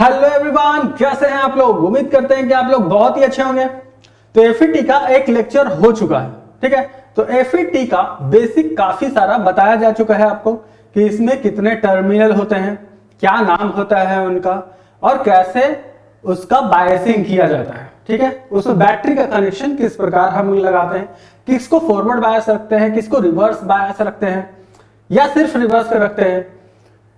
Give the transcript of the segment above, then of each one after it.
Hello everyone, कैसे हैं आप लोग। उम्मीद करते हैं कि आप लोग बहुत ही अच्छे होंगे। तो एफईटी का एक लेक्चर हो चुका है, ठीक है। तो एफईटी का बेसिक काफी सारा बताया जा चुका है आपको कि इसमें कितने टर्मिनल होते हैं, क्या नाम होता है उनका, और कैसे उसका बायसिंग किया जाता है, ठीक है। उसमें बैटरी का कनेक्शन किस प्रकार हम लगाते हैं, किसको फॉरवर्ड बायस रखते हैं, किसको रिवर्स बायस रखते हैं या सिर्फ रिवर्स रखते हैं,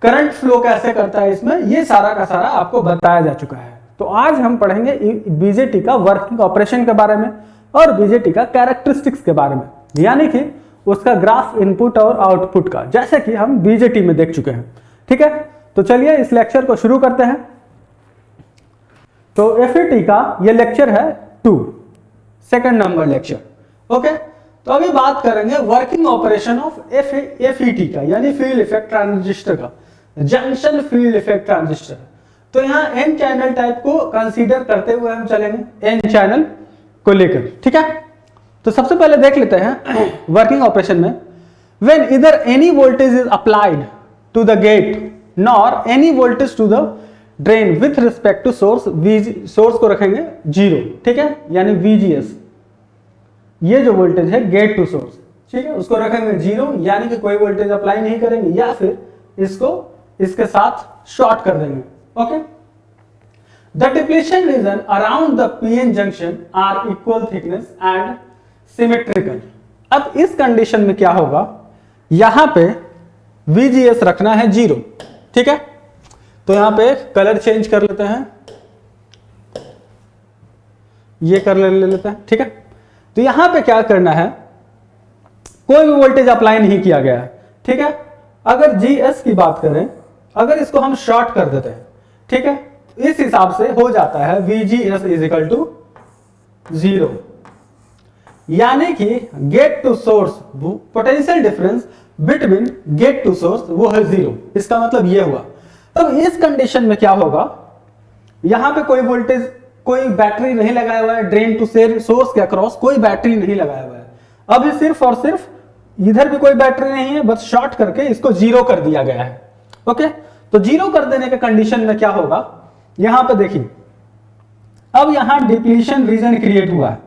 करंट फ्लो कैसे करता है, इसमें ये सारा का सारा आपको बताया जा चुका है। तो आज हम पढ़ेंगे बीजेटी का वर्किंग ऑपरेशन के बारे में और बीजेटी का कैरेक्टरिस्टिक्स के बारे में, यानी कि उसका ग्राफ इनपुट और आउटपुट का, जैसे कि हम बीजेटी में देख चुके हैं, ठीक है। तो चलिए इस लेक्चर को शुरू करते हैं। तो एफईटी का ये लेक्चर है 2, सेकंड नंबर लेक्चर, ओके। तो अभी बात करेंगे वर्किंग ऑपरेशन ऑफ एफईटी का, यानी फील्ड इफेक्ट ट्रांजिस्टर का, जंक्शन फील्ड इफेक्ट ट्रांजिस्टर। तो यहाँ एन चैनल टाइप को कंसीडर करते हुए हम चलेंगे एन चैनल को लेकर, ठीक है। तो सबसे पहले देख लेते हैं वर्किंग ऑपरेशन में, व्हेन इधर any voltage is applied to the gate nor any voltage to the drain with respect to source, source को रखेंगे 0, ठीक है, यानी वीजीएस। ये जो वोल्टेज है गेट टू सोर्स, ठीक है, उसको रखेंगे 0, यानी कि कोई वोल्टेज अप्लाई नहीं करेंगे या फिर इसको इसके साथ शॉर्ट कर देंगे, okay. The depletion region around the PN junction are equal thickness and symmetrical. अब इस कंडीशन में क्या होगा, यहां पे VGS रखना है 0, ठीक है। तो यहां पे कलर चेंज कर लेते हैं, ये कर ले लेते हैं, ठीक है। तो यहां पे क्या करना है, कोई भी वोल्टेज अप्लाई नहीं किया गया है, ठीक है। अगर GS की बात करें, अगर इसको हम शॉर्ट कर देते हैं, ठीक है, इस हिसाब से हो जाता है VGS इजिकल टू 0, यानी कि gate to source potential difference between gate to source वो है 0। इसका मतलब ये हुआ। तब इस कंडीशन में क्या होगा, यहां पे कोई वोल्टेज, कोई बैटरी नहीं लगाया हुआ है, ड्रेन टू सोर्स के अक्रॉस कोई बैटरी नहीं लगाया हुआ है। अभी सिर्फ और सिर्फ इधर भी कोई बैटरी नहीं है, बस शॉर्ट करके इसको 0 कर दिया गया है, ओके। तो 0 कर देने के कंडीशन में क्या होगा, यहां पे देखिए, अब यहां डिप्लीशन रीजन क्रिएट हुआ है,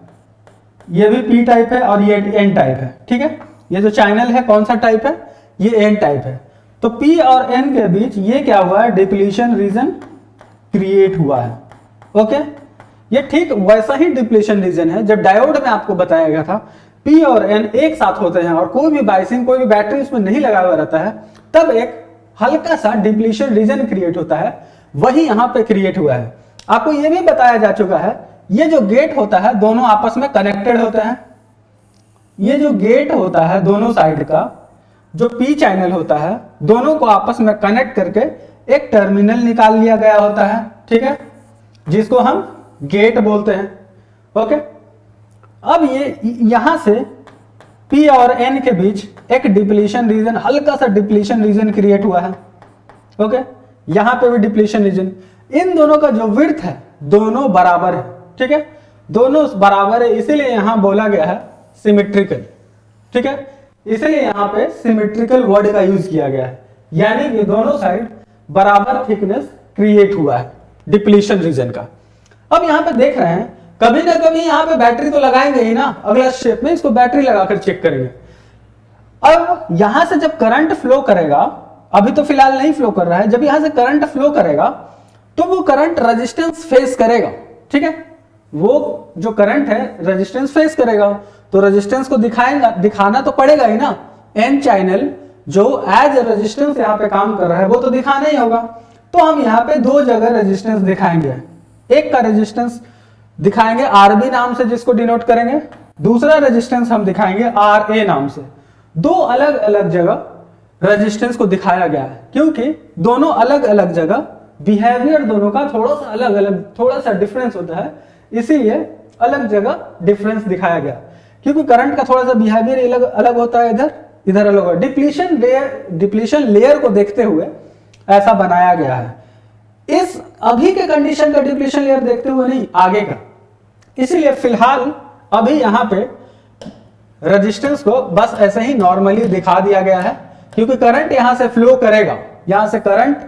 ये भी पी टाइप है और ये एन टाइप है, ठीक है। ये जो चैनल है कौन सा टाइप है, ये एन टाइप है। तो पी और एन के बीच ये क्या हुआ है, डिप्लीशन रीजन क्रिएट हुआ है, ओके। ये ठीक वैसा ही डिप्लीशन रीजन है जब डायोड में आपको बताया गया था, पी और एन एक साथ होते हैं और कोई भी बाइसिंग, कोई भी बैटरी उसमें नहीं लगा हुआ रहता है, तब एक हल्का सा डिप्लीशन रीजन क्रिएट होता है, वही यहां पे क्रिएट हुआ है। आपको यह भी बताया जा चुका है, ये जो गेट होता है दोनों आपस में कनेक्टेड होते हैं। ये जो गेट होता है दोनों साइड का, जो पी चैनल होता है, दोनों को आपस में कनेक्ट करके एक टर्मिनल निकाल लिया गया होता है, ठीक है, जिसको हम गेट बोलते हैं, ओके। अब ये यहां से P और N के बीच एक डिप्लीशन रीजन, हल्का सा डिप्लीशन रीजन क्रिएट हुआ है, ओके। यहां पे भी डिप्लीशन रीजन, इन दोनों का जो विड्थ है दोनों बराबर है, ठीक है, दोनों बराबर है, इसीलिए यहां बोला गया है सिमेट्रिकल, ठीक है, इसलिए यहां पे सिमेट्रिकल वर्ड का यूज किया गया है, यानी कि दोनों साइड बराबर थिकनेस क्रिएट हुआ है डिप्लीशन रीजन का। अब यहां पे देख रहे हैं, कभी ना कभी यहां पे बैटरी तो लगाएंगे ही ना, अगला स्टेप में इसको बैटरी लगाकर चेक करेंगे। अब यहां से जब करंट फ्लो करेगा, अभी तो फिलहाल नहीं फ्लो कर रहा है, जब यहां से करंट फ्लो करेगा तो वो करंट रेजिस्टेंस फेस करेगा, ठीक है। वो जो करंट है रेजिस्टेंस फेस करेगा, तो रेजिस्टेंस को दिखाना तो पड़ेगा ही ना। एन चैनल जो एज रेजिस्टेंस यहाँ पे काम कर रहा है वो तो दिखाना ही होगा। तो हम यहाँ पे 2 जगह रेजिस्टेंस दिखाएंगे, एक का रेजिस्टेंस दिखाएंगे RB नाम से, जिसको डिनोट करेंगे, दूसरा रेजिस्टेंस हम दिखाएंगे RA नाम से। 2 अलग अलग जगह रेजिस्टेंस को दिखाया गया है, क्योंकि दोनों अलग अलग जगह बिहेवियर दोनों का थोड़ा सा अलग अलग, थोड़ा सा डिफरेंस होता है, इसीलिए अलग जगह डिफरेंस दिखाया गया, क्योंकि करंट का थोड़ा सा बिहेवियर अलग अलग होता है, इधर अलग होगा। डिप्लीशन लेयर को देखते हुए ऐसा बनाया गया है, इस अभी के कंडीशन का डिप्लीशन लेयर देखते हुए नहीं, आगे का। इसलिए फिलहाल अभी यहां पे रेजिस्टेंस को बस ऐसे ही नॉर्मली दिखा दिया गया है, क्योंकि करंट यहां से फ्लो करेगा, यहां से करंट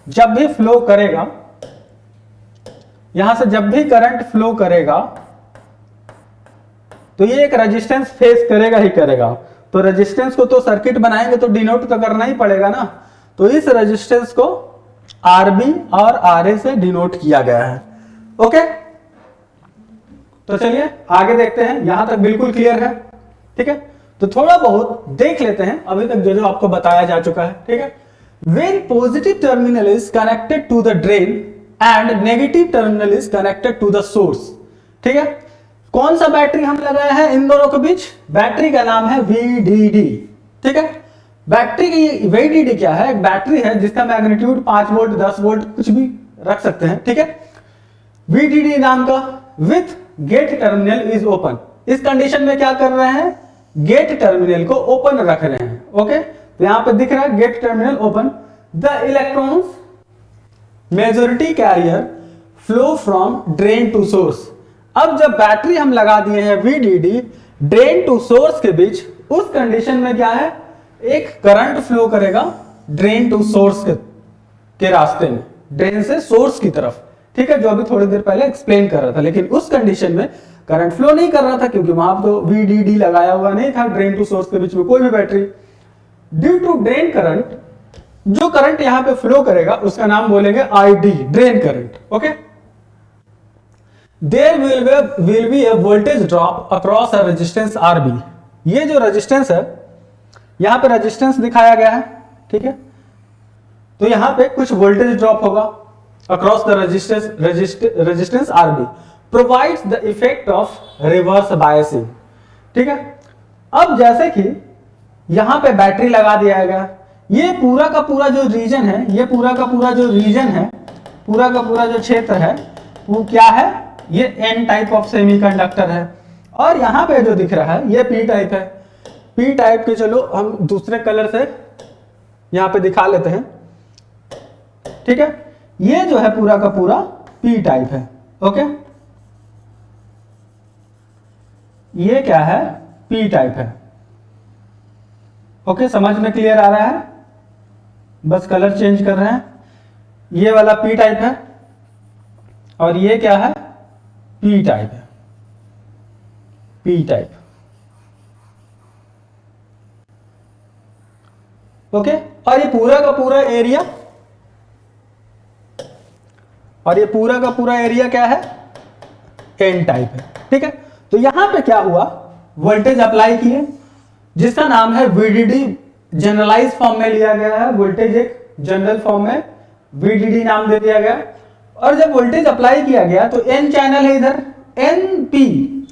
जब भी फ्लो करेगा यहां से जब भी करंट फ्लो करेगा तो ये एक रेजिस्टेंस फेस करेगा ही करेगा। तो रेजिस्टेंस को तो सर्किट बनाएंगे तो डिनोट तो करना ही पड़ेगा ना। तो इस रेजिस्टेंस को आरबी और आरए से डिनोट किया गया है। ओके, तो चलिए आगे देखते हैं। यहां तक बिल्कुल क्लियर है, ठीक है। तो थोड़ा बहुत देख लेते हैं अभी तक जो जो आपको बताया जा चुका है, ठीक है। When positive terminal is connected to the drain and negative terminal is connected to the source, ठीक है। कौन सा बैटरी हम लगाए हैं इन दोनों के बीच? बैटरी का नाम है VDD, ठीक है। बैटरी की VDD क्या है? एक बैटरी है जिसका मैग्नीट्यूड 5 वोल्ट 10 वोल्ट कुछ भी रख सकते हैं, ठीक है। VDD नाम का with gate terminal is open. इस कंडीशन में क्या कर रहे हैं? गेट टर्मिनल को ओपन रख रहे हैं। ओके, तो यहां पे दिख रहा है gate terminal open. The electrons majority carrier flow from drain to source. अब जब बैटरी हम लगा दिए हैं VDD ड्रेन टू सोर्स के बीच, उस कंडीशन में क्या है? एक करंट फ्लो करेगा ड्रेन टू सोर्स के रास्ते में, ड्रेन से सोर्स की तरफ, ठीक है, जो अभी थोड़ी देर पहले एक्सप्लेन कर रहा था। लेकिन उस कंडीशन में करंट फ्लो नहीं कर रहा था क्योंकि वहां तो VDD लगाया हुआ नहीं था ड्रेन टू सोर्स के बीच में कोई भी battery. Due to drain current, जो करंट यहां पे फ्लो करेगा उसका नाम बोलेंगे ID, drain current. Okay, there will be a voltage drop across a resistance RB। ये जो रेजिस्टेंस है, यहां पे रेजिस्टेंस दिखाया गया है, ठीक है। तो यहां पे कुछ वोल्टेज ड्रॉप होगा across the resistance RB, provides the effect of reverse biasing, ठीक है। अब जैसे कि यहां पे बैटरी लगा दिया गया, ये पूरा का पूरा जो रीजन है, ये पूरा का पूरा जो रीजन है, पूरा का पूरा जो क्षेत्र है, वो क्या है? ये N टाइप ऑफ सेमीकंडक्टर है। और यहां पे जो दिख रहा है ये P टाइप है। P टाइप के चलो हम दूसरे कलर से यहां पे दिखा लेते हैं, ठीक है। ये जो है पूरा का पूरा P टाइप है। ओके, ये क्या है? P टाइप है। ओके, समझ में क्लियर आ रहा है? बस कलर चेंज कर रहे हैं। ये वाला P टाइप है और ये क्या है? P टाइप है। P type. ओके, और ये पूरा का पूरा एरिया, और ये पूरा का पूरा एरिया क्या है? N टाइप है, ठीक है। तो यहां पे क्या हुआ? वोल्टेज अप्लाई किए जिसका नाम है VDD, जनरलाइज फॉर्म में लिया गया है। वोल्टेज एक जनरल फॉर्म में VDD नाम दे दिया गया। और जब वोल्टेज अप्लाई किया गया तो N चैनल है इधर,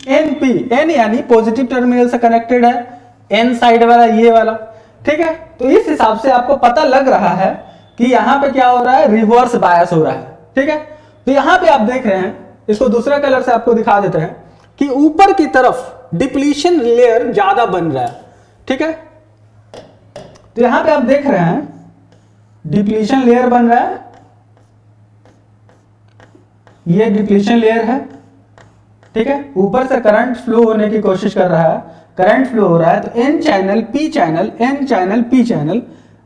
NP यानी पॉजिटिव टर्मिनल से कनेक्टेड है, N साइड वाला ये वाला, ठीक है। तो इस हिसाब से आपको पता लग रहा है कि यहां पे क्या हो रहा है? रिवर्स बायस हो रहा है, ठीक है। तो यहां पे आप देख रहे हैं, इसको दूसरा कलर से आपको दिखा देते हैं कि ऊपर की तरफ डिप्लीशन लेयर ज्यादा बन रहा है, ठीक है। तो यहां पे आप देख रहे हैं डिप्लीशन लेयर बन रहा है, ये डिप्लीशन लेयर है, ठीक है। ऊपर से करंट फ्लो होने की कोशिश कर रहा है, करंट फ्लो हो रहा है, तो N channel P channel, N channel P channel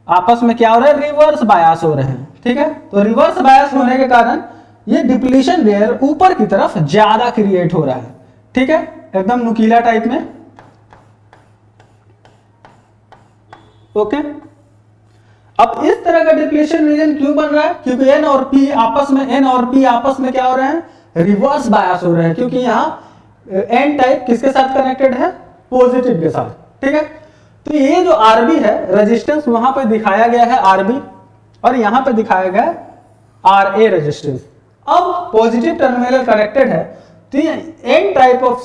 आपस में क्या हो रहा है? रिवर्स बायस हो रहे हैं, ठीक है। तो रिवर्स बायस होने के कारण ये डिप्लीशन लेयर ऊपर की तरफ ज्यादा क्रिएट हो रहा है, ठीक है, एकदम नुकीला टाइप में। ओके, अब इस तरह का डिप्लीशन रीजन क्यों बन रहा है? क्योंकि N और P आपस में क्या हो रहे हैं? रिवर्स बायस हो रहे हैं, क्योंकि यहां N टाइप किसके साथ कनेक्टेड है? पॉजिटिव के साथ, ठीक है। तो ये जो RB है रेजिस्टेंस, वहां पे दिखाया गया है RB और यहां पे दिखाया गया है RA रेजिस्टेंस। अब पॉजिटिव टर्मिनल कनेक्टेड है, तो N टाइप ऑफ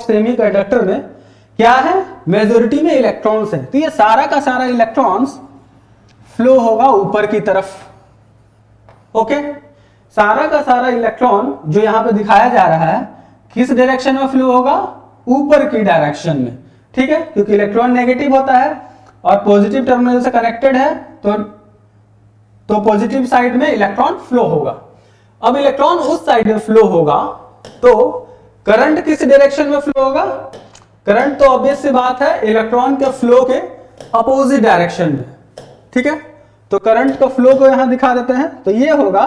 सेमीकंडक्टर में क्या है? मेजॉरिटी में इलेक्ट्रॉन्स है, तो ये सारा का सारा इलेक्ट्रॉन्स फ्लो होगा ऊपर की तरफ। ओके, सारा का सारा इलेक्ट्रॉन जो यहां पे दिखाया जा रहा है किस डायरेक्शन में फ्लो होगा? ऊपर की डायरेक्शन में, ठीक है, क्योंकि इलेक्ट्रॉन नेगेटिव होता है और पॉजिटिव टर्मिनल से कनेक्टेड है, तो पॉजिटिव साइड में इलेक्ट्रॉन फ्लो होगा। अब इलेक्ट्रॉन उस साइड में फ्लो होगा तो करंट किस डायरेक्शन में फ्लो होगा? करंट तो ऑब्वियस सी बात है इलेक्ट्रॉन के फ्लो के अपोजिट डायरेक्शन में, ठीक है। तो करंट का फ्लो को यहां दिखा देते हैं, तो ये होगा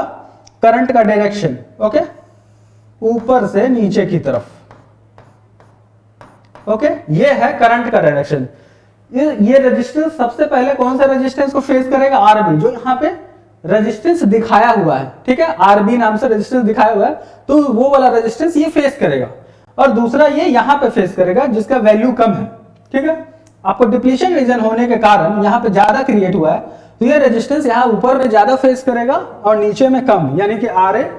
करंट का डायरेक्शन, ओके, ऊपर से नीचे की तरफ, ओके, ये है करंट का डायरेक्शन। ये रेजिस्टेंस सबसे पहले कौन सा रेजिस्टेंस को फेस करेगा? आरबी, जो यहाँ पे रेजिस्टेंस दिखाया हुआ है, ठीक है, आरबी नाम से रेजिस्टेंस दिखाया हुआ है, तो वो वाला रेजिस्टेंस ये फेस करेगा। और दूसरा ये यहाँ पे फेस करेगा जिसका वैल्यू कम है, ठीक है। आपको डिप्लीशन रीजन होने के कारण यहाँ पे ज्यादा क्रिएट हुआ है, तो ये रेजिस्टेंस यहाँ ऊपर में ज्यादा फेस करेगा और नीचे में कम, यानी कि R A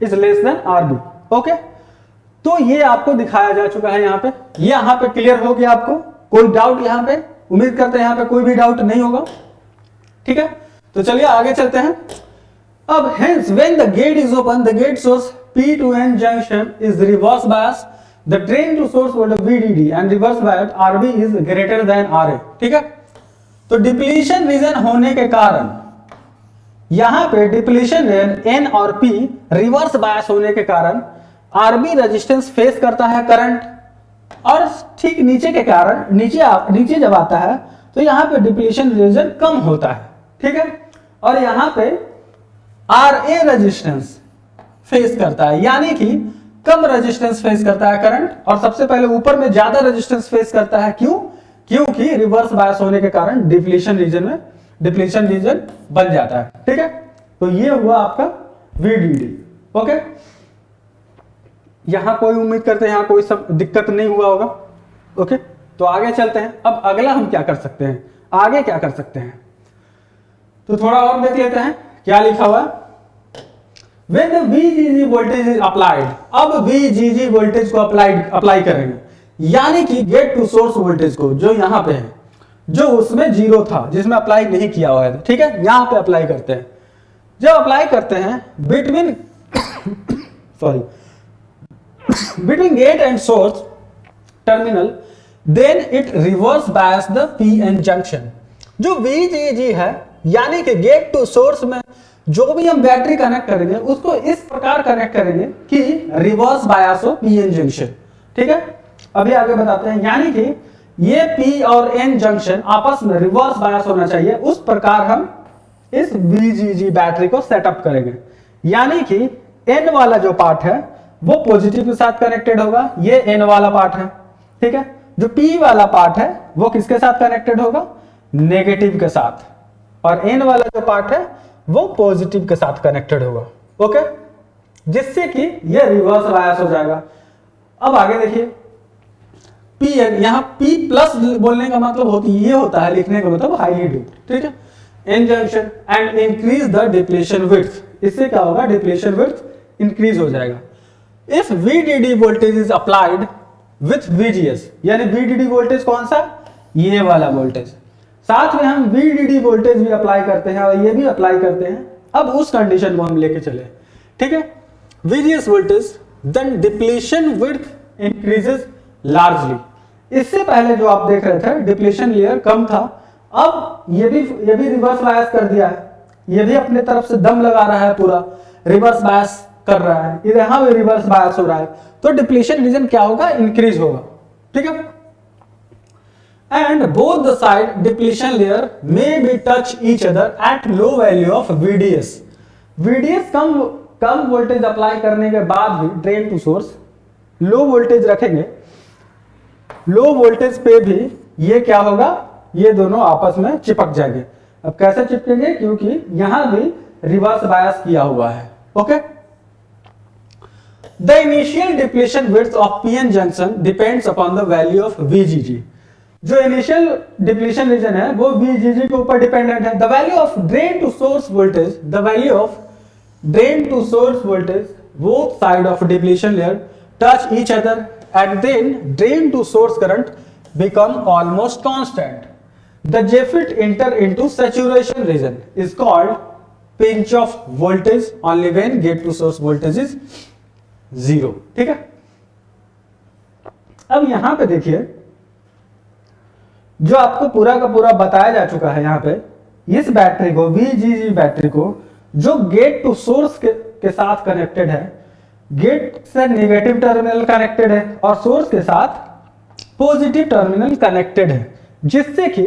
is less than RB, okay. तो ये आपको दिखाया जा चुका है यहाँ पे, ये यहाँ पे क्लियर हो गया आपको? कोई डाउट यहाँ पे? उम्मीद करते हैं यहाँ पे कोई भी डाउट नहीं होगा, ठीक है। तो चलिए आगे चलते हैं। अब hence when the gate is open, the gate source P to N junction is reverse bias, the drain to source voltage VDD and reverse bias RB is greater than RA, ठीक है। तो डिप्लीशन रीजन होने के कारण यहां पे depletion region N और P reverse bias होने के कारण RB रेजिस्टेंस फेस करता है करंट, और ठीक नीचे के कारण नीचे जब आता है तो यहां पे डिप्लीशन रीजन कम होता है, ठीक है। और यहां पे RA रेजिस्टेंस फेस करता है, यानी कि कम रेजिस्टेंस फेस करता है करंट, और सबसे पहले ऊपर में ज्यादा रेजिस्टेंस फेस करता है। क्यों? क्योंकि रिवर्स बायस होने के कारण डिप्लीशन रीजन बन जाता है, ठीक है। तो ये हुआ आपका VDD, ओके। यहां कोई उम्मीद करते हैं यहां कोई सब दिक्कत नहीं हुआ होगा, ओके। तो आगे चलते हैं। अब अगला हम क्या कर सकते हैं, आगे क्या कर सकते हैं, तो थोड़ा और देख लेते हैं क्या लिखा हुआ है। When the VGG voltage is applied, अब VGG वोल्टेज को अप्लाई करेंगे, यानी कि गेट टू सोर्स वोल्टेज को, जो यहां पे है, जो उसमें जीरो था, जिसमें अप्लाई नहीं किया हुआ है, ठीक है, यहां पे अप्लाई करते हैं। जब अप्लाई करते हैं between between gate and source terminal, then it reverse bias the PN junction। जो VGG है, यानी कि गेट टू सोर्स में जो भी हम बैटरी कनेक्ट करेंगे उसको इस प्रकार कनेक्ट करेंगे कि रिवर्स बायस हो PN जंक्शन, ठीक है। अभी आगे बताते हैं, यानी कि ये P और N जंक्शन आपस में रिवर्स बायस होना चाहिए, उस प्रकार हम इस VGG बैटरी को सेटअप करेंगे। यानी कि N वाला जो पार्ट है वो पॉजिटिव के साथ कनेक्टेड होगा, ये N वाला पार्ट है, ठीक है। जो P वाला पार्ट है वो किसके साथ कनेक्टेड होगा? नेगेटिव के साथ, और N वाला जो पार्ट है वो पॉजिटिव के साथ कनेक्टेड होगा, ओके, जिससे कि ये रिवर्स बायस हो जाएगा। अब आगे देखिए, PN, यहां P प्लस बोलने का मतलब ये होता है, लिखने का मतलब हाईली डोप्ड, ठीक है, N junction and increase the depletion width, इससे क्या होगा? डिप्लीशन विड्थ इंक्रीज हो जाएगा। If VDD voltage is applied with VGS, यानी VDD वोल्टेज कौन सा? ये वाला वोल्टेज, साथ में हम VDD वोल्टेज भी अप्लाई करते हैं और ये भी अप्लाई करते हैं। अब उस कंडीशन को हम लेके चले, ठीक है, VGS voltage, then depletion width increases largely. इससे पहले जो आप देख रहे थे डिप्लीशन लेयर कम था, अब ये भी रिवर्स बायस कर दिया है, ये भी अपने तरफ से दम लगा रहा है, पूरा रिवर्स बायस कर रहा है, इधर यहां भी रिवर्स बायस हो रहा है, तो डिप्लीशन रीजन क्या होगा? इंक्रीज होगा, ठीक है। And both the side depletion layer may be touch each other at low value of VDS कम वोल्टेज अप्लाई करने के बाद भी drain to source low voltage रखेंगे, लो वोल्टेज पे भी ये क्या होगा? ये दोनों आपस में चिपक जाएंगे। अब कैसे चिपकेंगे? क्योंकि यहां भी रिवर्स बायस किया हुआ है, okay. The initial depletion width of PN junction depends upon the value of VGG। जो इनिशियल डिप्लीशन रीजन है वो VGG के ऊपर डिपेंडेंट है। The value of drain to source voltage, both side of depletion layer touch each other, and then drain to source current become almost constant. The JFET enter into saturation region is called pinch off voltage only when gate to source voltage is 0, ठीक है। अब यहां पे देखिए, जो आपको पूरा का पूरा बताया जा चुका है, यहां पे इस बैटरी को, VGG बैटरी को, जो गेट टू सोर्स के साथ कनेक्टेड है, गेट से नेगेटिव टर्मिनल कनेक्टेड है और सोर्स के साथ पॉजिटिव टर्मिनल कनेक्टेड है, जिससे कि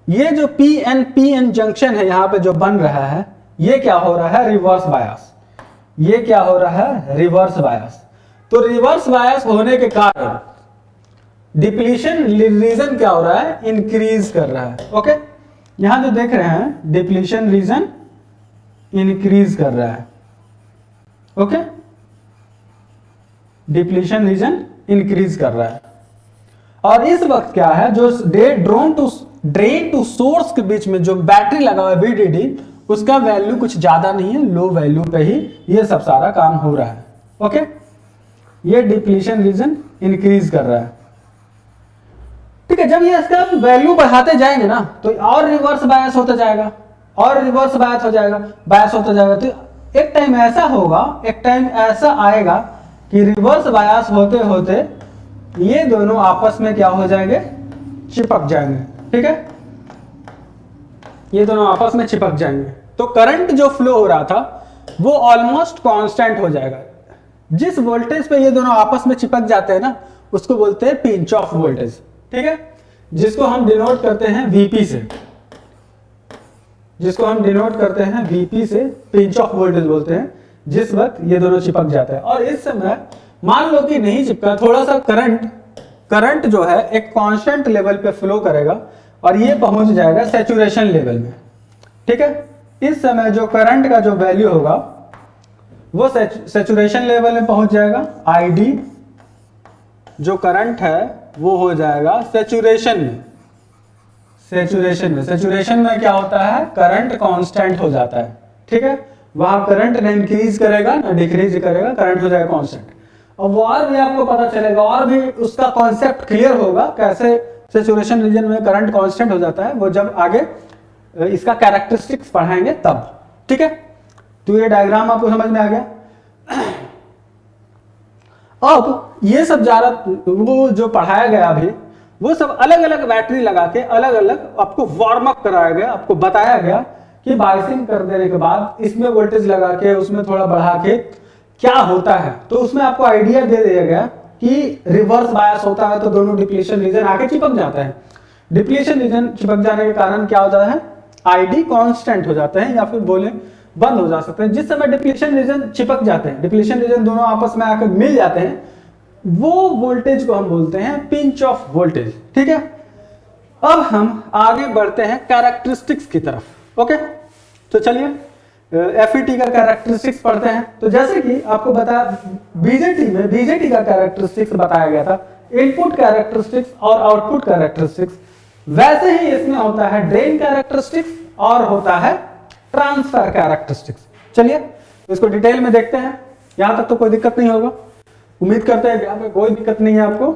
ये जो PN जंक्शन है यहां पे जो बन रहा है, ये क्या हो रहा है? Reverse bias. ये क्या हो रहा है, रिवर्स बायस। तो रिवर्स बायस होने के कारण डिप्लीशन रीजन क्या हो रहा है, इंक्रीज कर रहा है। ओके, यहां जो देख रहे हैं डिप्लीशन रीजन इंक्रीज कर रहा है। ओके, डिप्लीशन रीजन इंक्रीज कर रहा है। और इस वक्त क्या है, जो ड्रेन टू सोर्स के बीच में जो बैटरी लगा हुआ है VDD, उसका वैल्यू कुछ ज्यादा नहीं है, लो वैल्यू पे ही ये सब सारा काम हो रहा है। ओके, ये डिप्लीशन रीजन इंक्रीज कर रहा है। ठीक है, जब ये इसका वैल्यू बढ़ाते जाएंगे ना तो और रिवर्स बायस होता जाएगा, और रिवर्स बायस हो जाएगा, बायस होता जाएगा। तो एक टाइम ऐसा होगा, एक टाइम ऐसा आएगा कि रिवर्स बायस होते होते ये दोनों आपस में क्या हो जाएंगे, चिपक जाएंगे। ठीक है, ये दोनों आपस में चिपक जाएंगे। तो करंट जो फ्लो हो रहा था वो ऑलमोस्ट कांस्टेंट हो जाएगा। जिस वोल्टेज पे ये दोनों आपस में चिपक जाते हैं ना, उसको बोलते हैं पिंच ऑफ वोल्टेज। ठीक है, जिसको हम डिनोट करते हैं VP से, जिसको हम डिनोट करते हैं VP से, पिंच ऑफ वोल्टेज बोलते हैं, जिस वक्त ये दोनों चिपक जाते हैं। और इस समय मान लो कि नहीं चिपका, थोड़ा सा करंट जो है एक कांस्टेंट लेवल पे फ्लो करेगा और ये पहुंच जाएगा सैचुरेशन लेवल में। ठीक है, इस समय जो करंट का जो वैल्यू होगा वो सैचुरेशन लेवल में पहुंच जाएगा। ID जो करंट है वो हो जाएगा सैचुरेशन में। सैचुरेशन में क्या होता है, करंट कांस्टेंट हो जाता है। ठीक है, वहां करंट ना इंक्रीज करेगा ना डिक्रीज करेगा, करंट हो जाएगा कांस्टेंट। अब और भी आपको पता चलेगा, और भी उसका कॉन्सेप्ट क्लियर होगा कैसे सैचुरेशन रीजन में करंट कांस्टेंट हो जाता है, वो जब आगे इसका कैरेक्टरिस्टिक्स पढ़ाएंगे तब। ठीक है, तो ये डायग्राम आपको समझ में आ गया। अब ये सब ज्यादा वो जो पढ़ाया गया अभी, वो सब अलग अलग बैटरी लगा के अलग अलग आपको वार्म अप कराया गया, आपको बताया गया कि बायसिंग कर देने के बाद इसमें वोल्टेज लगा के उसमें थोड़ा बढ़ा के क्या होता है। तो उसमें आपको आइडिया दे दिया गया कि रिवर्स बायस होता है तो दोनों डिप्लीशन रीजन आके चिपक जाता है। डिप्लीशन रीजन चिपक जाने के कारण क्या होता है, ID कांस्टेंट हो जाते हैं या फिर बोले बंद हो जा सकते हैं। जिस समय डिप्लीशन रीजन चिपक जाते हैं, डिप्लीशन रीजन दोनों आपस में आकर मिल जाते हैं, वो वोल्टेज को हम बोलते हैं पिंच ऑफ वोल्टेज। ठीक है, अब हम आगे बढ़ते हैं कैरेक्टरिस्टिक्स की तरफ। ओके, तो चलिए FET का कैरेक्टरिस्टिक्स पढ़ते हैं। तो जैसे कि आपको बताया BJT का कैरेक्टरिस्टिक्स बताया गया था, इनपुट कैरेक्टरिस्टिक्स और आउटपुट कैरेक्टरिस्टिक्स। वैसे ही इसमें होता है ड्रेन कैरेक्टरिस्टिक्स और होता है ट्रांसफर कैरेक्टरिस्टिक्स। चलिए इसको डिटेल में देखते हैं। यहां तक तो कोई दिक्कत नहीं होगा, उम्मीद करते हैं यहाँ पे कोई दिक्कत नहीं है आपको।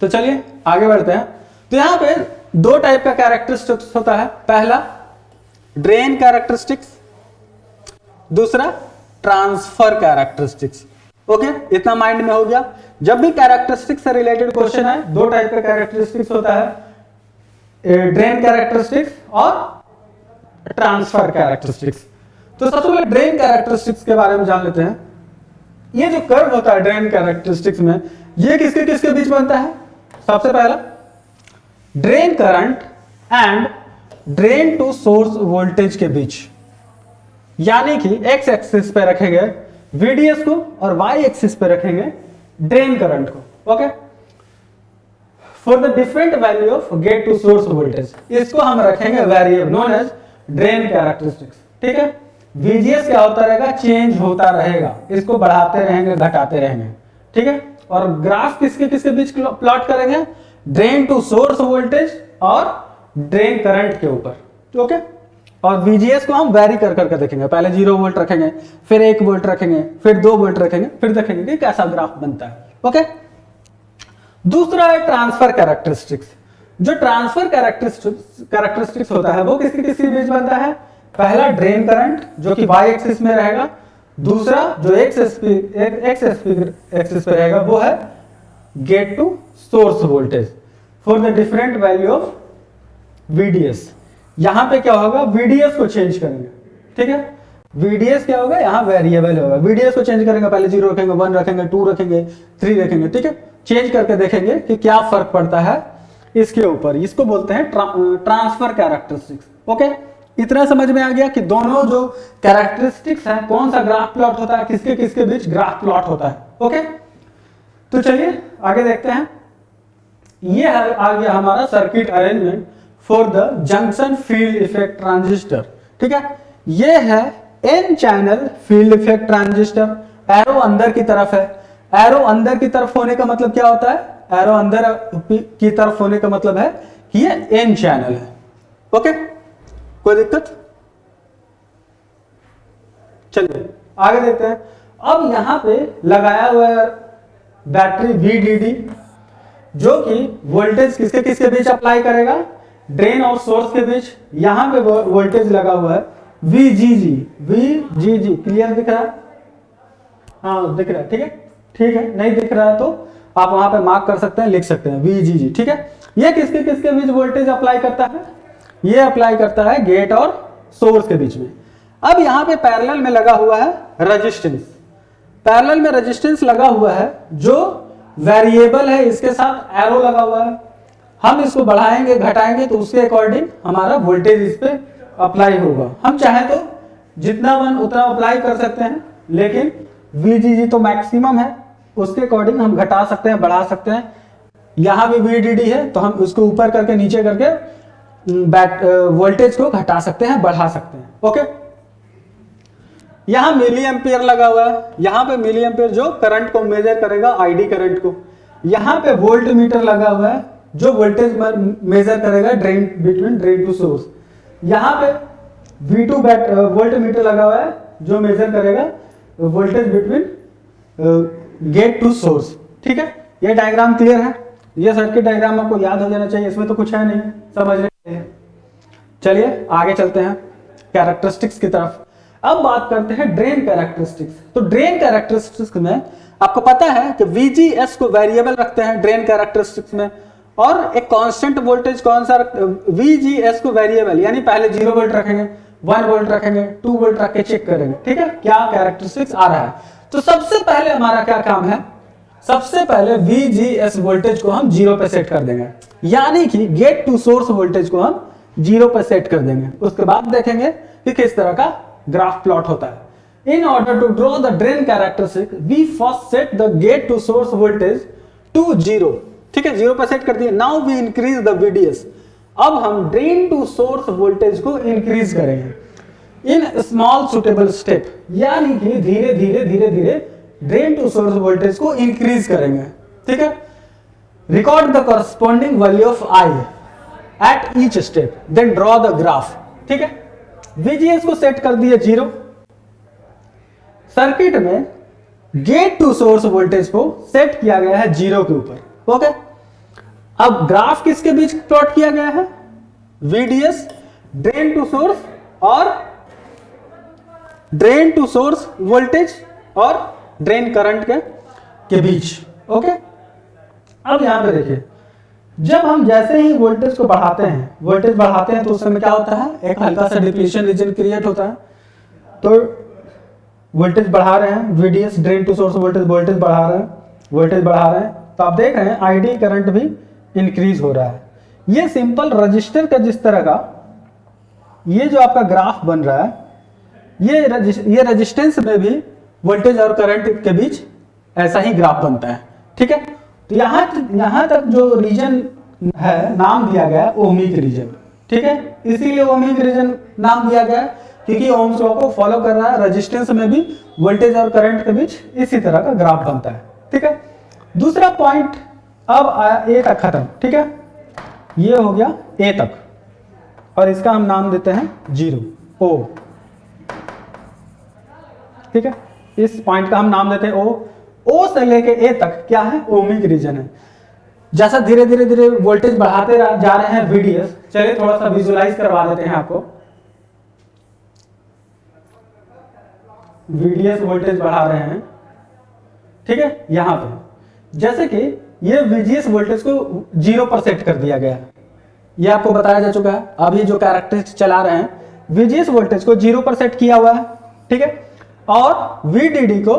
तो चलिए आगे बढ़ते हैं। तो यहाँ पे दो टाइप का कैरेक्टरिस्टिक्स होता है, पहला ड्रेन कैरेक्टरिस्टिक्स, दूसरा ट्रांसफर कैरेक्टरिस्टिक्स। ओके, इतना माइंड में हो गया। जब भी कैरेक्टरिस्टिक्स से रिलेटेड क्वेश्चन है, दो टाइप का कैरेक्टरिस्टिक्स होता है, ड्रेन कैरेक्टरिस्टिक्स और ट्रांसफर कैरेक्टरिस्टिक्स। तो सबसे पहले ड्रेन कैरेक्टरिस्टिक्स के बारे में जान लेते हैं। ये जो कर्व होता है ड्रेन कैरेक्टरिस्टिक्स में, ये किसके किसके बीच बनता है? सबसे पहला drain current and drain to source voltage के बीच, यानी कि एक्स एक्सिस पे रखेंगे VDS को और वाई एक्सिस पे रखेंगे ड्रेन करंट को। Okay, for the different value of gate to source voltage, इसको हम रखेंगे variable known as drain characteristics. ठीक है, VGS क्या होता रहेगा, चेंज होता रहेगा, इसको बढ़ाते रहेंगे घटाते रहेंगे। ठीक है, और ग्राफ किसके किसके बीच प्लॉट करेंगे, ड्रेन टू सोर्स वोल्टेज और ड्रेन करंट के ऊपर। ओके, और VGS को हम वेरी कर करके देखेंगे, पहले 0 वोल्ट रखेंगे, फिर 1 वोल्ट रखेंगे, फिर 2 वोल्ट रखेंगे, फिर देखेंगे कि कैसा ग्राफ बनता है। ओके, दूसरा है ट्रांसफर कैरेक्टरिस्टिक्स। जो ट्रांसफर कैरेक्टरिस्टिक्स होता है वो किसके किसके बीच बनता है, पहला ड्रेन करंट जो कि वाई एक्सिस में रहेगा, दूसरा जो एक्स एक्सिस पे रहेगा वो है gate to source voltage for the different value of VDS। यहां पे क्या होगा, VDS को चेंज करेंगे। ठीक है, VDS क्या होगा, यहां वेरिएबल होगा, VDS को चेंज करेंगे, पहले 0 रखेंगे, 1 रखेंगे, 2 रखेंगे, 3 रखेंगे। ठीक है, चेंज करके देखेंगे कि क्या फर्क पड़ता है इसके ऊपर। इसको बोलते हैं ट्रांसफर कैरेक्टरिस्टिक्स। ओके, इतना समझ में आ गया कि दोनों जो कैरेक्टरिस्टिक्स हैं, कौन सा ग्राफ प्लॉट होता है, किसके किसके बीच ग्राफ प्लॉट होता है। ओके, तो चलिए आगे देखते हैं। ये आ गया हमारा circuit arrangement for the junction field effect transistor. ठीक है, ये है N channel field effect transistor. Arrow अंदर की तरफ है। एरो अंदर की तरफ होने का मतलब क्या होता है? एरो अंदर की तरफ होने का मतलब है कि ये एन चैनल है। ओके, कोई दिक्कत? चलिए आगे देखते हैं। अब यहां पे लगाया हुआ है बैटरी VDD, जो कि वोल्टेज किसके किसके बीच अप्लाई करेगा? ड्रेन और सोर्स के बीच। यहां पे वोल्टेज लगा हुआ है VGG। क्लियर दिख रहा है? हाँ दिख रहा है, ठीक है, ठीक है। नहीं दिख रहा है तो आप वहां पे मार्क कर सकते हैं, लिख सकते हैं VGG। ठीक है, ये किसके किसके बीच वोल्टेज अप्लाई करता है? ये अप्लाई करता है गेट और सोर्स के बीच में। अब यहां पे पैरेलल में लगा हुआ है रेजिस्टेंस। पैरेलल में रेजिस्टेंस लगा हुआ है जो वेरिएबल है, इसके साथ एरो लगा हुआ है। हम इसको बढ़ाएंगे घटाएंगे तो उसके अकॉर्डिंग हमारा वोल्टेज इस पे अप्लाई होगा। हम चाहे तो जितना मन उतना अप्लाई कर सकते हैं, लेकिन VGG तो मैक्सिमम है, उसके अकॉर्डिंग हम घटा सकते हैं, बढ़ा सकते हैं। यहां भी VDD है तो हम उसको ऊपर करके नीचे करके वोल्टेज को घटा सकते हैं, बढ़ा सकते हैं। ओके, यहां मिली एम्पियर लगा हुआ है। यहां पे मिली एम्पियर जो करंट को मेजर करेगा, ID करंट को। यहां पे वोल्ट मीटर लगा हुआ है जो वोल्टेज मेजर करेगा drain, between drain to source. यहां पे V2 वोल्ट मीटर लगा हुआ है जो मेजर करेगा voltage between gate to source. ठीक है, ये डायग्राम क्लियर है? ये सर्किट डायग्राम आपको याद हो जाना चाहिए, इसमें तो कुछ है नहीं, समझ रहे हैं। चलिए आगे चलते हैं कैरेक्टरिस्टिक्स की तरफ। अब बात करते हैं ड्रेन कैरेक्टरिस्टिक्स। तो ड्रेन कैरेक्टरिस्टिक्स में आपको पता है कि VGS को वेरिएबल रखते हैं ड्रेन कैरेक्टरिस्टिक्स में, और एक कांस्टेंट वोल्टेज कौन सा VGS को वेरिएबल, यानी पहले 0 वोल्ट रखेंगे, 1 वोल्ट रखेंगे, 2 वोल्ट रख के चेक करेंगे। ठीक है, क्या कैरेक्टरिस्टिक्स आ रहा है। तो सबसे पहले हमारा क्या काम है? सबसे पहले VGS वोल्टेज को हम 0 पे सेट कर देंगे, यानी कि गेट टू सोर्स वोल्टेज को हम 0 पे सेट कर देंगे। उसके बाद देखेंगे कि किस तरह का ग्राफ प्लॉट होता है। In order to draw the drain characteristic we first set the gate to source voltage to 0। ठीक है, 0 पे सेट कर दिए। Now we increase the VDS। अब हम ड्रेन टू सोर्स वोल्टेज को इंक्रीज करेंगे इन स्मॉल सुटेबल स्टेप, यानी कि धीरे धीरे धीरे धीरे ड्रेन टू सोर्स वोल्टेज को इंक्रीज करेंगे। ठीक है, record the corresponding value of I at each step, then draw the graph. ठीक है, VGS को सेट कर दिए 0। सर्किट में गेट टू सोर्स वोल्टेज को सेट किया गया है 0 के ऊपर। ओके, अब ग्राफ किसके बीच प्लॉट किया गया है? VDS, ड्रेन टू सोर्स और ड्रेन टू सोर्स वोल्टेज और ड्रेन करंट के बीच। ओके, अब यहां पे देखिए, जब हम जैसे ही वोल्टेज को बढ़ाते हैं तो उस समय क्या होता है? एक हल्का सा डिप्लीशन रीजन क्रिएट होता है। तो वोल्टेज बढ़ा रहे हैं, VDS drain to source voltage बढ़ा रहे हैं, तो आप देख रहे हैं ID करंट भी इंक्रीज हो रहा है। ये सिंपल रजिस्टर का जिस तरह का ये जो आपका ग्राफ बन रहा है, ये रेजिस्टेंस में भी वोल्टेज और करंट के बीच ऐसा ही ग्राफ बनता है। ठीक है, तो यहां तक जो रीजन है नाम दिया गया ओमिक रीजन। ठीक है, इसीलिए ओमिक रीजन नाम दिया गया क्योंकि ओम्स लॉ को फॉलो कर रहा है। रेजिस्टेंस में भी वोल्टेज और करंट के बीच इसी तरह का ग्राफ बनता है। ठीक है, दूसरा पॉइंट अब आया A तक खत्म। ठीक है, ये हो गया A तक, और इसका हम नाम देते हैं 0 O। ठीक है, इस पॉइंट का हम नाम देते हैं O से लेके A तक क्या है? ओमिक रीजन है। जैसा धीरे धीरे धीरे वोल्टेज बढ़ाते जा रहे हैं VDS, चलिए थोड़ा सा विजुलाइज करवा देते हैं आपको। VDS वोल्टेज बढ़ा रहे हैं, ठीक है, यहां पे जैसे कि ये VGS वोल्टेज को 0 पर सेट कर दिया गया, ये आपको बताया जा चुका है। अभी जो कैरेक्टरिस्टिक्स चला रहे हैं, VGS वोल्टेज को 0 पर सेट किया हुआ है। ठीक है, और VDD को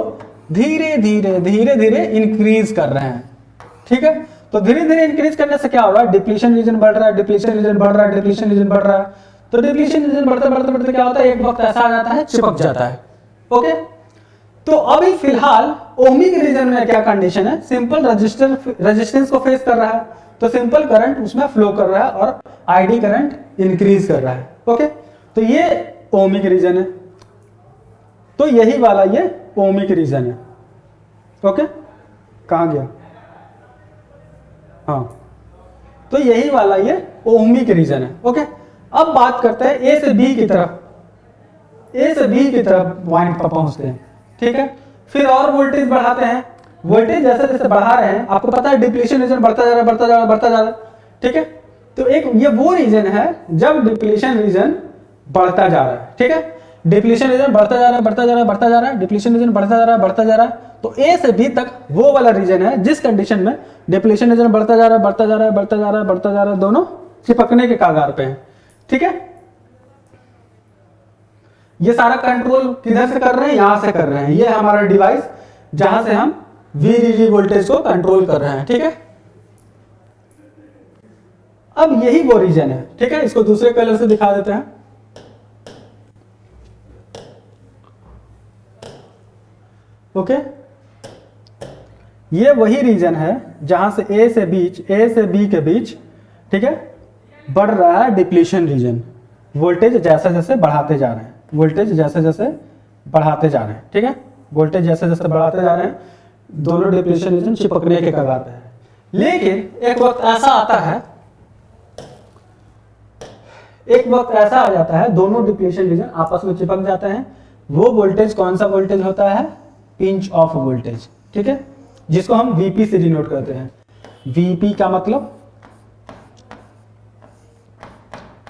धीरे धीरे धीरे धीरे इंक्रीज कर रहे हैं। ठीक है, तो धीरे धीरे इंक्रीज करने से क्या हो रहा है? डिप्लीशन रीजन बढ़ रहा है, डिप्लीशन रीजन बढ़ रहा है, डिप्लीशन रीजन बढ़ रहा है। तो डिप्लीशन रीजन बढ़ते बढ़ते बढ़ते क्या होता है, एक वक्त ऐसा आ जाता है चिपक जाता है। ओके, तो अभी फिलहाल ओमिक रीजन में क्या कंडीशन है, सिंपल रेजिस्टेंस को फेस कर रहा है, तो सिंपल करंट उसमें फ्लो कर रहा है और आईडी करंट इंक्रीज कर रहा है। ओके, तो ये ओमिक रीजन है, तो यही वाला ये ओमिक रीजन है। ओके, कहां गया, हाँ, तो यही वाला ये ओमिक रीजन है। ओके, अब बात करते हैं ए से बी की तरफ, ए से बी की तरफ पॉइंट पर पहुंचते हैं। ठीक है, फिर और वोल्टेज बढ़ाते हैं, वोल्टेज जैसे जैसे बढ़ा रहे हैं, आपको पता है डिप्लीशन रीजन बढ़ता जा रहा है, बढ़ता जा रहा है, बढ़ता जा रहा है। ठीक है, तो एक ये वो रीजन है जब डिप्लीशन रीजन बढ़ता जा रहा है। ठीक है, डिप्लीशन रीजन बढ़ता जा रहा है, बढ़ता जा रहा है, बढ़ता जा रहा है, डिप्लीशन रीजन बढ़ता जा रहा है, बढ़ता जा रहा है, तो ए से बी तक वो वाला रीजन है जिस कंडीशन में डिप्लीशन रीजन बढ़ता जा रहा है, बढ़ता जा रहा है, बढ़ता जा रहा है, बढ़ता जा रहा है, दोनों चिपकने के कगार पे हैं। ठीक है, ये सारा कंट्रोल किधर से कर रहे हैं, यहां से कर रहे हैं, ये हमारा डिवाइस जहां से हम VDD वोल्टेज को कंट्रोल कर रहे हैं। ठीक है, अब यही वो रीजन है। ठीक है, इसको दूसरे कलर से दिखा देते हैं। ओके, ये वही रीजन है जहां से ए से बी के बीच, ठीक है, बढ़ रहा है डिप्लीशन रीजन, वोल्टेज जैसे जैसे बढ़ाते जा रहे हैं, वोल्टेज जैसे जैसे बढ़ाते जा रहे हैं। ठीक है, वोल्टेज जैसे जैसे बढ़ाते जा रहे हैं, दोनों डिप्लीशन रीजन चिपकने के कगार पे है। लेकिन एक वक्त ऐसा आता है, एक वक्त ऐसा आ जाता है, दोनों डिप्लीशन रीजन आपस में चिपक जाते हैं। वो वोल्टेज कौन सा वोल्टेज होता है, पिंच ऑफ वोल्टेज। ठीक है, जिसको हम VP से डिनोट करते हैं। VP का मतलब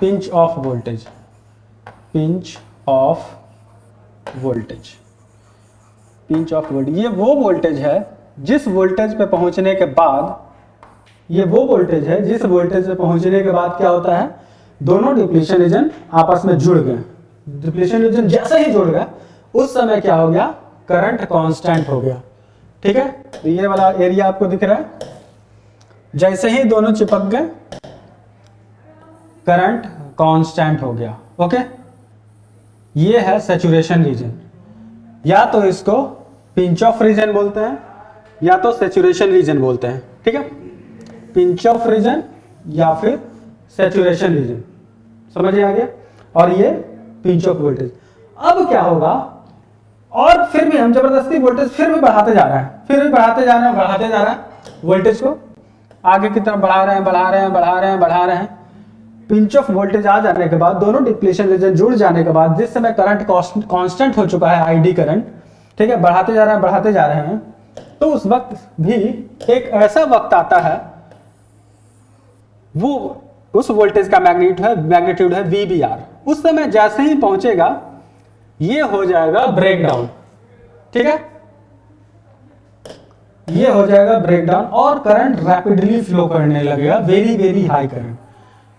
pinch off voltage, pinch off voltage, pinch off voltage. ये वो वोल्टेज है जिस वोल्टेज पे पहुंचने के बाद, ये वो वोल्टेज है जिस वोल्टेज पे पहुंचने के बाद क्या होता है, दोनों डिप्लीशन रीजन आपस में जुड़ गए। डिप्लीशन रीजन जैसे ही जुड़ गए उस समय क्या हो गया, करंट कांस्टेंट हो गया। ठीक है, तो ये वाला एरिया आपको दिख रहा है, जैसे ही दोनों चिपक गए करंट कांस्टेंट हो गया। ओके, ये है सैचुरेशन रीजन, या तो इसको पिंच ऑफ रीजन बोलते हैं या तो सैचुरेशन रीजन बोलते हैं। ठीक है, पिंच ऑफ रीजन या फिर सैचुरेशन रीजन, समझ आ गया। और ये पिंच ऑफ वोल्टेज। अब क्या होगा, और फिर भी हम जबरदस्ती वोल्टेज फिर भी बढ़ाते जा रहे हैं, फिर भी बढ़ाते जा रहे हैं, बढ़ाते जा रहे हैं, वोल्टेज को आगे की तरफ बढ़ा रहे हैं, बढ़ा रहे हैं, बढ़ा रहे हैं, बढ़ा रहे हैं। पिंच ऑफ वोल्टेज आ जाने के बाद, दोनों डिप्लीशन रीजन जुड़ जाने के बाद, जिस समय करंट कांस्टेंट हो चुका है, आईडी करंट, ठीक है, बढ़ाते जा रहे हैं, बढ़ाते जा रहे हैं, तो उस वक्त भी एक ऐसा वक्त आता है, वो उस वोल्टेज का मैग्नीट्यूड है VBR। उस समय जैसे ही पहुंचेगा ये हो जाएगा ब्रेकडाउन। ठीक है, ये हो जाएगा ब्रेकडाउन और करंट रैपिडली फ्लो करने लगेगा, वेरी वेरी हाई करंट।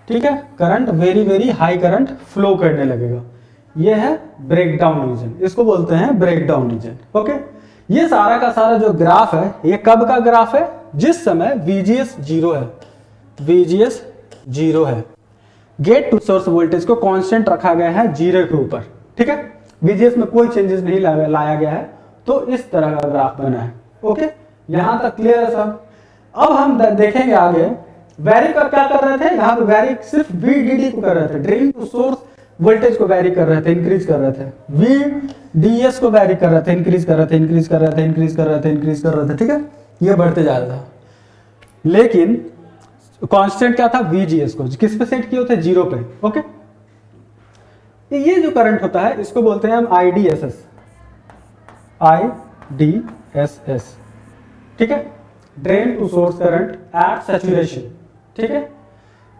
ठीक है, current very very high current flow करने लगेगा। ये है ब्रेकडाउन रीजन, इसको बोलते हैं ब्रेकडाउन रीजन। ओके, ये सारा का सारा जो ग्राफ है, ये कब का ग्राफ है, जिस समय VGS 0 है, VGS 0 है, गेट टू सोर्स वोल्टेज को कांस्टेंट रखा गया है 0 के ऊपर। ठीक है, VGS में कोई चेंजेस नहीं लाया गया है, तो इस तरह का ग्राफ बना है। ओके, यहां तक क्लियर है सब। अब हम देखेंगे आगे, वैरी कर क्या कर रहे थे, यहाँ पे वैरी सिर्फ VDD को कर रहे थे, ड्रेन टू सोर्स वोल्टेज को वैरी कर रहे थे, इंक्रीज कर रहे थे, VDS को वैरी कर रहे थे, इंक्रीज कर रहे थे, इंक्रीज कर रहे थे, इंक्रीज कर रहे थे, इंक्रीज कर रहे थे। ठीक है, ये बढ़ते जा रहा था, लेकिन कांस्टेंट क्या था, VGS को किस पे सेट किए होते, 0 पे। ओके, ये जो करंट होता है इसको बोलते हैं हम IDSS, IDSS। ठीक है, drain to source current at saturation. ठीक है,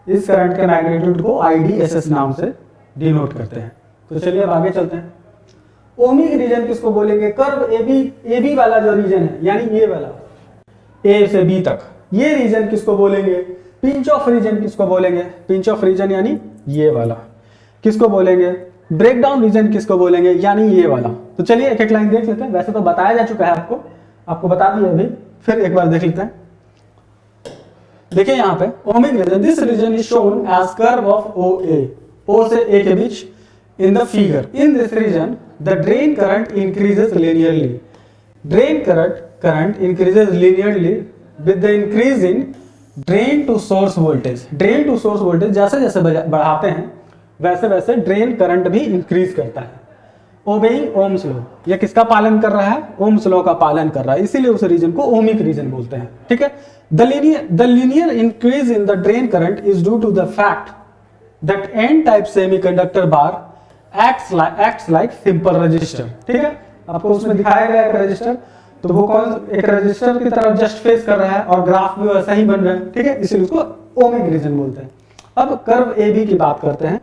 इस करंट के मैग्नीट्यूड को IDSS नाम से डिनोट करते हैं। तो चलिए अब आगे चलते हैं। ओमिक रीजन किसको बोलेंगे, कर्व AB वाला जो रीजन है, यानी ये वाला A से B तक, ये रीजन किसको बोलेंगे, पिंच ऑफ रीजन किसको बोलेंगे, पिंच ऑफ रीजन यानी ये वाला किसको बोलेंगे, ब्रेकडाउन रीजन किसको बोलेंगे, यानी ये वाला। तो चलिए एक एक लाइन देख लेते हैं, वैसे तो बताया जा चुका है आपको बता दिया अभी, फिर एक बार देख लेते हैं। देखिए यहाँ पे ohmic region, this region is shown as curve of OA। O से A के बीच in the figure. In this region, the drain current increases linearly. Drain current increases linearly with the increase in drain to source voltage. Drain to source voltage जैसे जैसे बढ़ाते हैं वैसे वैसे drain current भी increase करता है. ओबेइंग ओम्स लॉ, ये किसका पालन कर रहा है? ओम्स लॉ का पालन कर रहा है, इसीलिए उस रीजन को ओमिक रीजन बोलते हैं. ठीक है. The linear increase in the drain current is due to the fact that n-type semiconductor bar acts like simple resistor. ठीक है. आपको उसमें दिखाया गया एक रजिस्टर, तो वो कौन एक रजिस्टर की तरफ जस्ट फेस कर रहा है और ग्राफ भी वैसा ही बन रहा है. ठीक है, इसलिए उसको ओमिक रीजन बोलते हैं. अब कर्व ए बी की बात करते हैं,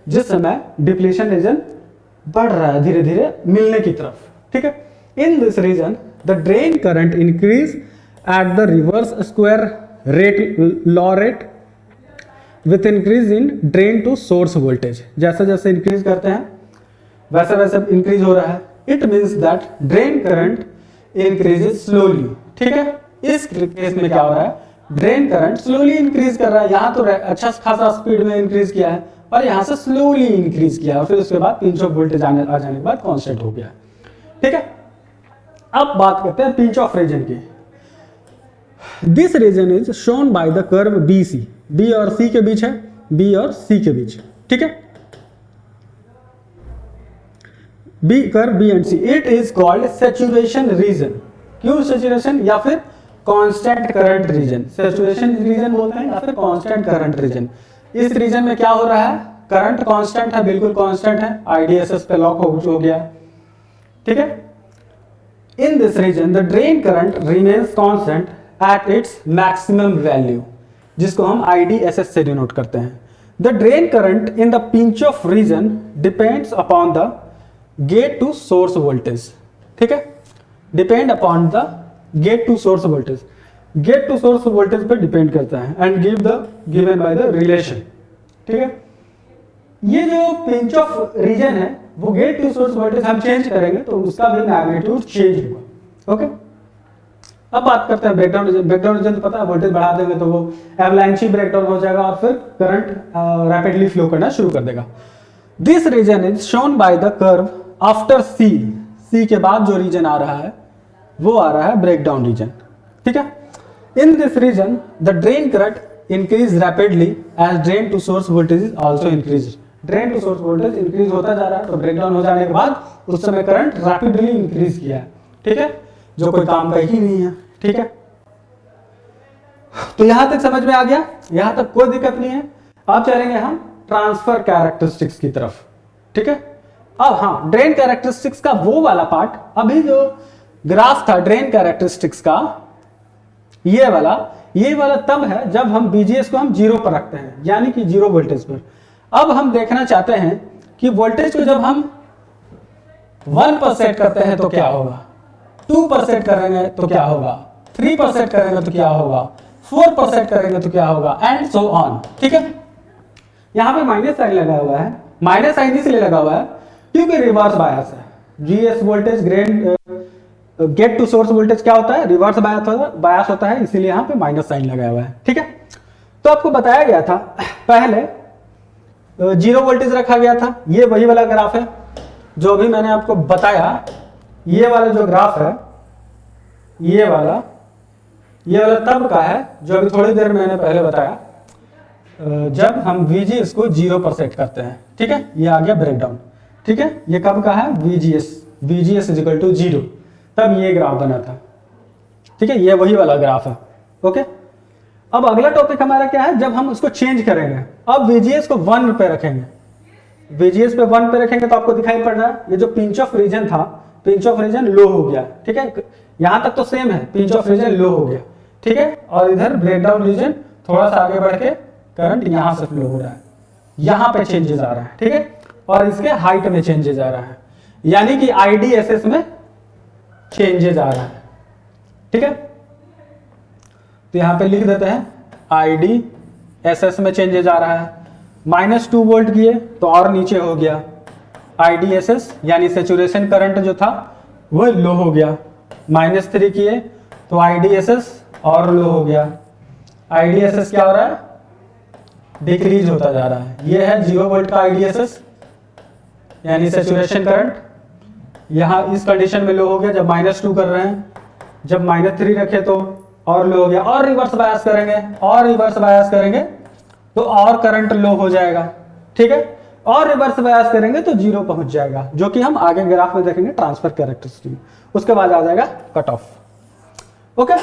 जिस समय डिप्लीशन रीजन बढ़ रहा है धीरे धीरे मिलने की तरफ. ठीक है. In this region the drain current increase at the reverse square rate law rate with increase in drain to source voltage. जैसे जैसे इंक्रीज करते हैं वैसे वैसे इंक्रीज हो रहा है. It means that drain current increases slowly. ठीक है. इस केस में क्या हो रहा है? ड्रेन करंट स्लोली इंक्रीज कर रहा है. यहाँ तो अच्छा खासा स्पीड में इंक्रीज किया है और यहाँ से स्लोली इंक्रीज किया और फिर उसके बाद पिंच ऑफ वोल्टेज आ जाने के बाद कांस्टेंट हो गया. ठीक है. अब बात करते हैं पिंच ऑफ रीजन की. This region is shown by the curve B C. B और सी के बीच है, बी और सी के बीच. ठीक है. B curve B and C. It is called saturation region. क्यों सैचुरेशन या फिर constant current region? Saturation region बोलते हैं या फिर कांस्टेंट करंट रीजन. इस रीजन में क्या हो रहा है? करंट कांस्टेंट है, बिल्कुल कांस्टेंट है, आईडीएसएस पे लॉक हो गया. ठीक है. In this region the drain current remains constant at its maximum value, जिसको हम आईडीएसएस से डिनोट करते हैं. The drain current in the pinch off region depends upon the gate to source voltage. ठीक है. Depend upon the gate to source voltage. Gate to source voltage पर depend करता है and given by the relation. ठीक है. ये जो pinch off region है वो गेट टू सोर्स वोल्टेज हम चेंज करेंगे तो उसका भी मैग्नीट्यूड चेंज होगा. ओके. अब बात करते हैं ब्रेकडाउन रीजन. ब्रेकडाउन रीजन तो पता है, वोल्टेज बढ़ा देंगे तो वो एवलांची ब्रेकडाउन हो जाएगा और फिर करंट रैपिडली फ्लो करना शुरू कर देगा. This region is shown by the curve after C. C के बाद जो रीजन आ रहा है वो आ रहा है ब्रेकडाउन रीजन. ठीक है. In this region the drain current increase rapidly as drain to source voltage is also increase. Drain to source voltage increase होता जा रहा है तो ब्रेकडाउन हो जाने के बाद उस समय करंट रैपिडली इंक्रीज किया है. ठीक है. जो कोई काम का ही नहीं है. ठीक है. तो यहां तक समझ में आ गया, यहां तक कोई दिक्कत नहीं है. अब चलेंगे हम ट्रांसफर कैरेक्टरिस्टिक्स की तरफ. ठीक है. अब हाँ, ड्रेन कैरेक्टरिस्टिक्स का वो वाला पार्ट, अभी जो ग्राफ था ड्रेन कैरेक्टरिस्टिक्स का ये वाला तब है जब हम बीजीएस को हम जीरो पर रखते हैं, यानी कि जीरो वोल्टेज पर. अब हम देखना चाहते हैं कि वोल्टेज को जब हम 1 पर सेट करते हैं तो क्या होगा, 2 पर सेट करेंगे तो क्या होगा, 3 पर सेट करेंगे तो क्या होगा, 4 पर सेट करेंगे तो क्या होगा, एंड सो ऑन. ठीक है. यहां पे माइनस साइन लगा हुआ है. माइनस साइन इसलिए लगा हुआ है क्योंकि रिवर्स बायस है. GS voltage gate to source voltage क्या होता है, रिवर्स बायस होता है, इसीलिए यहां पे माइनस साइन लगा हुआ है. ठीक है. तो आपको बताया गया था पहले जीरो वोल्टेज रखा गया था. ये वही वाला ग्राफ है जो अभी मैंने आपको बताया. ये वाला जो ग्राफ है ये वाला तब का है जो अभी थोड़ी देर मैंने पहले बताया, जब हम VGS को 0 पर सेट करते हैं. ठीक है. ये आ गया ब्रेकडाउन. ठीक है. ये कब का है, VGS इज इक्वल टू 0, तब ये ग्राफ बना था. ठीक है. ये वही वाला ग्राफ है. ओके. अब अगला टॉपिक हमारा क्या है, जब हम उसको चेंज करेंगे. अब VGS को 1 पे रखेंगे. VGS पे 1 पे रखेंगे तो आपको दिखाई पड़ रहा है ये जो पिंच ऑफ रीजन था, पिंच ऑफ रीजन लो हो गया. ठीक है. यहां तक तो सेम है, पिंच ऑफ रीजन लो हो गया. ठीक है. और इधर ब्रेकडाउन रीजन थोड़ा सा आगे बढ़ के करंट यहां से फ्लो हो रहा है, यहां पे चेंजेस आ रहा है. ठीक है. और इसके हाइट में चेंजेस आ रहा है, यानी कि आईडीएसएस में चेंजेस आ रहा है. ठीक है. तो यहां पे लिख देते हैं आईडीएसएस में चेंजेस आ रहा है. -2 वोल्ट किए तो और नीचे हो गया आईडीएसएस, यानी सैचुरेशन करंट जो था वो लो हो गया. -3 किए तो आईडीएसएस और लो हो गया. आईडीएसएस क्या हो रहा है, डिक्रीज होता जा रहा है। ये है 0 वोल्ट का IDSS यानी सैचुरेशन करंट। यहाँ इस कंडीशन में लो हो गया जब -2 कर रहे हैं, जब -3 रखे तो और लो हो गया, और रिवर्स बायस करेंगे और रिवर्स बायस करेंगे तो और करंट लो हो जाएगा, ठीक है, और रिवर्स बायस करेंगे तो 0 पहुंच जाएगा, जो कि हम आगे ग्राफ में देखेंगे ट्रांसफर कैरेक्टरिस्टिक। उसके बाद आ जाएगा कट ऑफ। ओके,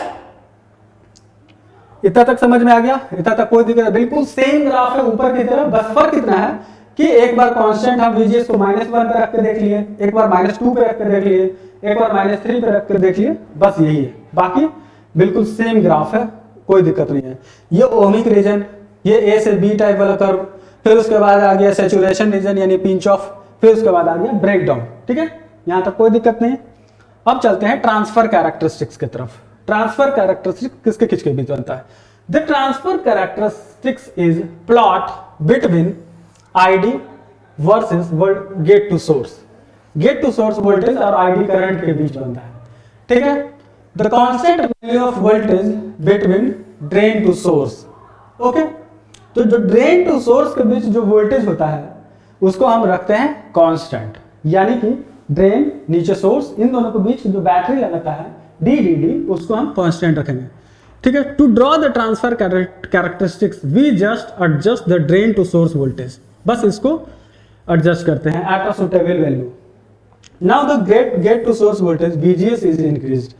इतना तक समझ में आ गया? इतना तक कोई दिक्कत? बिल्कुल सेम ग्राफ है ऊपर की तरफ, बस फर्क इतना है कि एक बार कांस्टेंट हम VGS को -1 पे रख के देख लिए, एक बार -2 पे रख के देख लिए, एक बार -3 पे रख के देख लिए, बस यही है। बाकी बिल्कुल सेम ग्राफ है, कोई दिक्कत नहीं है। ये ओमिक रीजन, ये A से B टाइप वाला कर्व, फिर उसके बाद आ गया सैचुरेशन रीजन यानी पिंच ऑफ, फिर उसके बाद आ गया ब्रेक डाउन, ठीक है, यहां तक कोई दिक्कत नहीं। अब चलते हैं ट्रांसफर कैरेक्टरिस्टिक्स की तरफ। ट्रांसफर कैरेक्टरिस्टिक किसके किसके बीच बनता है? The transfer characteristics is plot between ID versus gate to source. Gate to source voltage और ID करंट के बीच बनता है, ठीक है। The constant value of voltage between drain to source. Okay, तो जो ड्रेन टू सोर्स के बीच जो वोल्टेज होता है उसको हम रखते हैं कांस्टेंट, यानी कि ड्रेन नीचे सोर्स, इन दोनों के बीच जो बैटरी लगाता है DDD, उसको हम कांस्टेंट रखेंगे, ठीक है। To draw the transfer characteristics we just adjust the drain to source voltage, बस इसको एडजस्ट करते हैं at a suitable value. Now the gate to source voltage VGS is increased.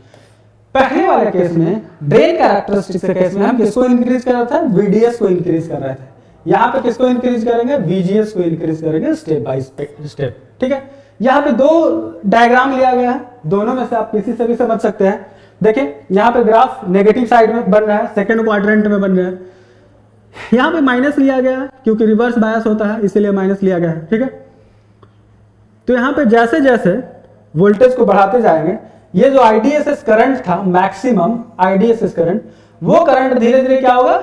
पहले वाले केस में ड्रेन कैरेक्टरिस्टिक्स के केस में हम किसको इंक्रीज कर रहे थे? VDS को इंक्रीज कर रहे थे। यहाँ पे किसको इंक्रीज करेंगे? VGS को इंक्रीज करेंगे स्टेप बाय स्टेप, ठीक है। यहाँ पे दो डायग्राम लिया गया है, दोनों में से आप किसी से भी समझ सकते हैं। देखिए यहाँ पे ग्राफ नेगेटिव साइड में बन रहा है, सेकंड क्वाड्रेंट में बन रहा है। यहाँ पे माइनस लिया गया है क्योंकि रिवर्स बायस होता है, इसीलिए माइनस लिया गया है, ठीक है। तो यहाँ पे जैसे जैसे वोल्टेज को बढ़ाते जाएंगे, ये जो IDSS करंट था, मैक्सिमम IDSS करंट, वो करंट धीरे धीरे क्या होगा?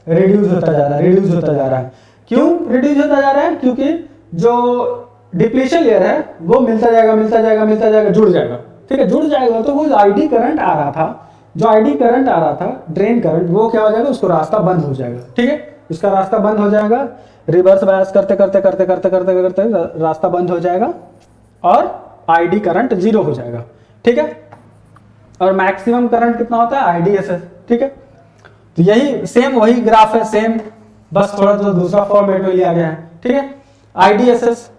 रिड्यूस होता जा रहा है, रिड्यूस होता जा रहा है। क्यों रिड्यूस होता जा रहा है? क्योंकि जो डिप्लीशन लेयर है वो मिलता जाएगा मिलता जाएगा मिलता जाएगा, जुड़ जाएगा, ठीक है। जुड़ जाएगा तो वो ID करंट आ रहा था, जो ID करंट आ रहा था, ड्रेन करंट, वो क्या हो जाएगा? उसको रास्ता बंद हो जाएगा, ठीक है। उसका रास्ता बंद हो जाएगा, रिवर्स बायस करते करते करते करते करते करते रास्ता बंद हो जाएगा और ID करंट 0 हो जाएगा, ठीक है। और मैक्सिमम करंट कितना होता है? IDSS, ठीक है। तो यही सेम वही ग्राफ है, सेम, बस थोड़ा तो दूसरा फॉर्मेट में लिया गया है, ठीक है। IDSS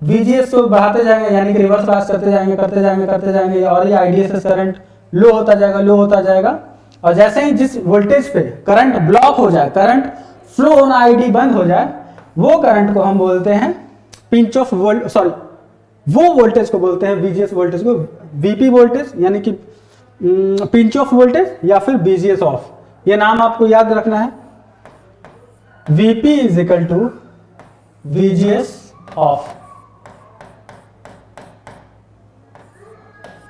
VGS को बढ़ाते जाएंगे, यानी कि रिवर्स बायस करते जाएंगे करते जाएंगे करते जाएंगे, और ये IDSS करंट लो होता जाएगा लो होता जाएगा। और जैसे ही जिस वोल्टेज पे करंट ब्लॉक हो जाए, करंट फ्लो होना ID बंद हो जाए, वो करंट को हम बोलते हैं पिंच ऑफ वोल्ट, सॉरी, वो वोल्टेज को बोलते हैं, VGS वोल्टेज को VP वोल्टेज, यानी कि पिंच ऑफ वोल्टेज या फिर VGS ऑफ। ये नाम आपको याद रखना है। VP is equal to VGS off,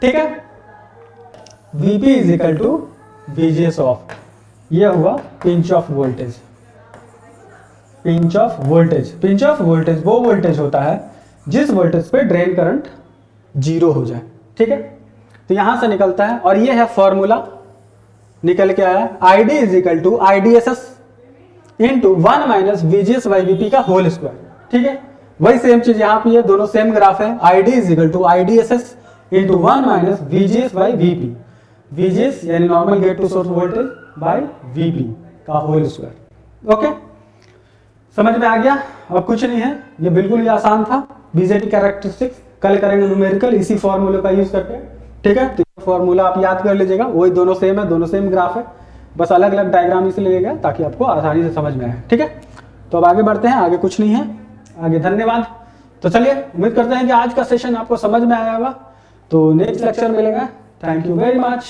ठीक है। VP is equal to VGS off, ये हुआ pinch off voltage. Pinch off voltage, pinch off voltage वो वोल्टेज होता है जिस वोल्टेज पे ड्रेन करंट 0 हो जाए, ठीक है। तो यहां से निकलता है, और ये है फॉर्मूला निकल के आया, ID is equal to IDSS into 1 minus VGS by VP का होल स्क्वायर, ठीक है। वही सेम चीज यहाँ पे, दोनों सेम ग्राफ है। ID is equal to IDSS into 1 minus VGS by VP, VGS यानी normal gate to source voltage by VP का होल स्क्वायर। ओके, समझ में आ गया? अब कुछ नहीं है, ये बिल्कुल ही आसान था। BJT कैरेक्टरिस्टिक्स कल करेंगे न्यूमेरिकल इसी फॉर्मूले का यूज करके, ठीक है। तो फॉर्मूला आप याद कर लीजिएगा, वही दोनों सेम है, दोनों सेम ग्राफ है, बस अलग अलग डायग्राम इसलिए लिया गया ताकि आपको आसानी से समझ में आए, ठीक है। तो अब आगे बढ़ते हैं, आगे कुछ नहीं है आगे। धन्यवाद। तो चलिए, उम्मीद करते हैं कि आज का सेशन आपको समझ में आया होगा। तो नेक्स्ट लेक्चर मिलेगा। Thank you very much.